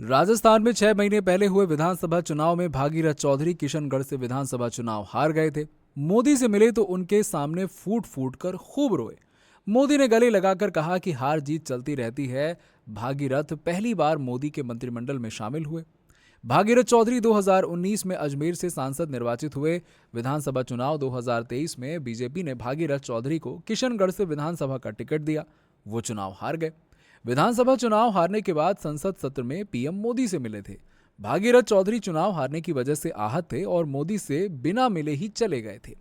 राजस्थान में 6 महीने पहले हुए विधानसभा चुनाव में भागीरथ चौधरी किशनगढ़ से विधानसभा चुनाव हार गए थे। मोदी से मिले तो उनके सामने फूट फूट कर खूब रोए। मोदी ने गले लगाकर कहा कि हार जीत चलती रहती है। भागीरथ पहली बार मोदी के मंत्रिमंडल में शामिल हुए। भागीरथ चौधरी 2019 में अजमेर से सांसद निर्वाचित हुए। विधानसभा चुनाव 2023 में बीजेपी ने भागीरथ चौधरी को किशनगढ़ से विधानसभा का टिकट दिया। वो चुनाव हार गए। विधानसभा चुनाव हारने के बाद संसद सत्र में पीएम मोदी से मिले थे। भागीरथ चौधरी चुनाव हारने की वजह से आहत थे और मोदी से बिना मिले ही चले गए थे।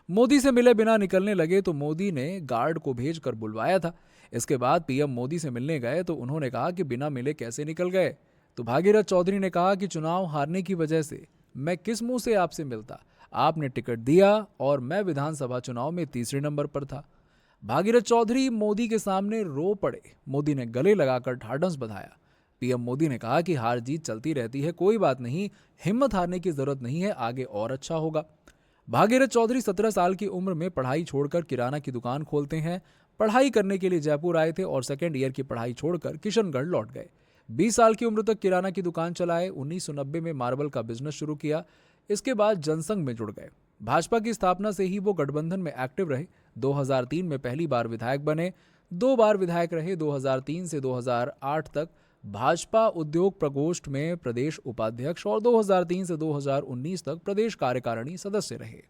मोदी से मिले बिना निकलने लगे तो मोदी ने गार्ड को भेजकर बुलवाया था। इसके बाद पीएम मोदी से मिलने गए तो उन्होंने कहा कि बिना मिले कैसे निकल गए। तो भागीरथ चौधरी ने कहा कि चुनाव हारने की वजह से मैं किस मुंह से आपसे मिलता, आपने टिकट दिया और मैं विधानसभा चुनाव में तीसरे नंबर पर था। भागीरथ चौधरी मोदी के सामने रो पड़े। मोदी ने गले लगाकर ढाढ़स बंधाया। पीएम मोदी ने कहा कि हार जीत चलती रहती है, कोई बात नहीं, हिम्मत हारने की जरूरत नहीं है, आगे और अच्छा होगा। भागीरथ चौधरी 17 साल की उम्र में पढ़ाई छोड़कर किराना की दुकान खोलते हैं। पढ़ाई करने के लिए जयपुर आए थे और सेकेंड ईयर की पढ़ाई छोड़कर किशनगढ़ लौट गए। 20 साल की उम्र तक किराना की दुकान चलाए। 1990 में मार्बल का बिजनेस शुरू किया। इसके बाद जनसंघ में जुड़ गए। भाजपा की स्थापना से ही वो गठबंधन में एक्टिव रहे। 2003 में पहली बार विधायक बने। 2 बार विधायक रहे। 2003 से 2008 तक भाजपा उद्योग प्रकोष्ठ में प्रदेश उपाध्यक्ष और 2003 से 2019 तक प्रदेश कार्यकारिणी सदस्य रहे।